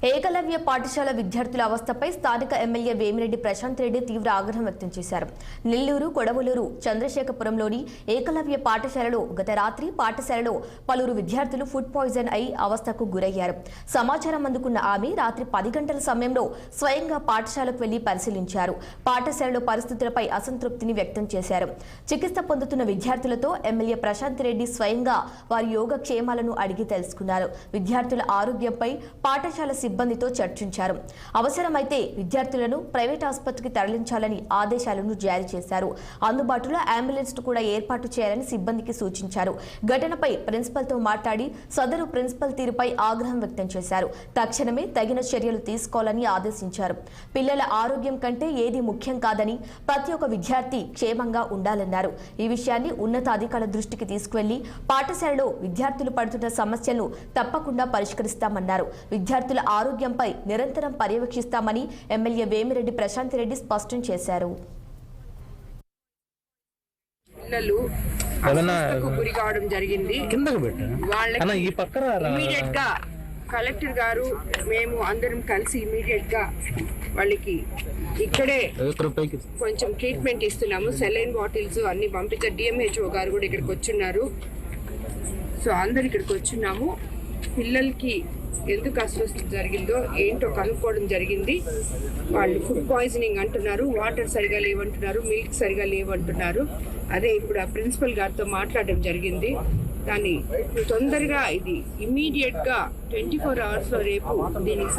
ఏకలవ్య పాఠశాల విద్యార్థుల అవస్థపై స్థానిక ఎమ్మెల్యే వేమిరెడ్డి ప్రశాంత్ రెడ్డి తీవ్ర ఆగ్రహం వ్యక్తం చేశారు. నెల్లూరు, కొడవలూరు, చంద్రశేఖపురంలోని ఏకలవ్య పాఠశాలలో గత రాత్రి పాఠశాలలో పలువురు విద్యార్థులు ఫుడ్ పాయిజన్ అయి అవస్థకు గురయ్యారు. సమాచారం అందుకున్న ఆమె రాత్రి 10 గంటల సమయంలో స్వయంగా పాఠశాలకు వెళ్లి పరిశీలించారు. పాఠశాలలో పరిస్థితులపై అసంతృప్తిని వ్యక్తం చేశారు. చికిత్స పొందుతున్న విద్యార్థులతో ఎమ్మెల్యే ప్రశాంత్ రెడ్డి స్వయంగా వారి యోగక్షేమాలను అడిగి తెలుసుకున్నారు. విద్యార్థుల ఆరోగ్యంపై పాఠశాల సిబ్బందితో చర్చించారు. అవసరమైతే విద్యార్థులను ప్రైవేట్ ఆసుపత్రికి తరలించాలని ఆదేశాలను జారీ చేశారు. అందుబాటులో అంబులెన్స్ కూడా ఏర్పాటు చేయాలని సిబ్బందికి సూచించారు. ఘటనపై ప్రిన్సిపల్తో మాట్లాడి సదరు ప్రిన్సిపల్ తీరుపై ఆగ్రహం వ్యక్తం చేశారు. తక్షణమే తగిన చర్యలు తీసుకోవాలని ఆదేశించారు. పిల్లల ఆరోగ్యం కంటే ఏది ముఖ్యం కాదని, ప్రతి ఒక్క విద్యార్థి క్షేమంగా ఉండాలన్నారు. ఈ విషయాన్ని ఉన్నతాధికారుల దృష్టికి తీసుకువెళ్లి పాఠశాలలో విద్యార్థులు పడుతున్న సమస్యలను తప్పకుండా పరిష్కరిస్తామన్నారు. విద్యార్థుల ఆరోగ్యంపై నిరంతరం పర్యవేక్షిస్తామని ఎమ్మెల్యే వేమిరెడ్డి ప్రశాంత్ రెడ్డి స్పష్టం చేశారు. పిల్లలు అస్వస్థతకు గురి కావడం జరిగింది. వాళ్ళకి ఇమీడియట్ గా కలెక్టర్ గారు మేము అందరం కలిసి ఇమీడియట్ గా వాళ్ళకి ఇక్కడే కొంచెం ట్రీట్మెంట్ ఇస్తున్నాము. సెలైన్ బాటిల్స్ అన్ని పంపించారు. డిఎంహెచ్ఓ గారు కూడా ఇక్కడికి వచ్చున్నారు. సో అందరు ఇక్కడికి వచ్చున్నాము. పిల్లలకి ఎందుకు అస్వస్థత జరిగిందో ఏంటో కనుక్కోవడం జరిగింది. వాళ్ళు ఫుడ్ పాయిజనింగ్ అంటున్నారు, వాటర్ సరిగా లేవంటున్నారు, మిల్క్ సరిగా లేవంటున్నారు. అదే ఇప్పుడు ఆ ప్రిన్సిపల్ గారితో మాట్లాడడం జరిగింది. దాన్ని తొందరగా ఇది ఇమ్మీడియట్గా 24 hours రేపు దీనికి సంబంధించి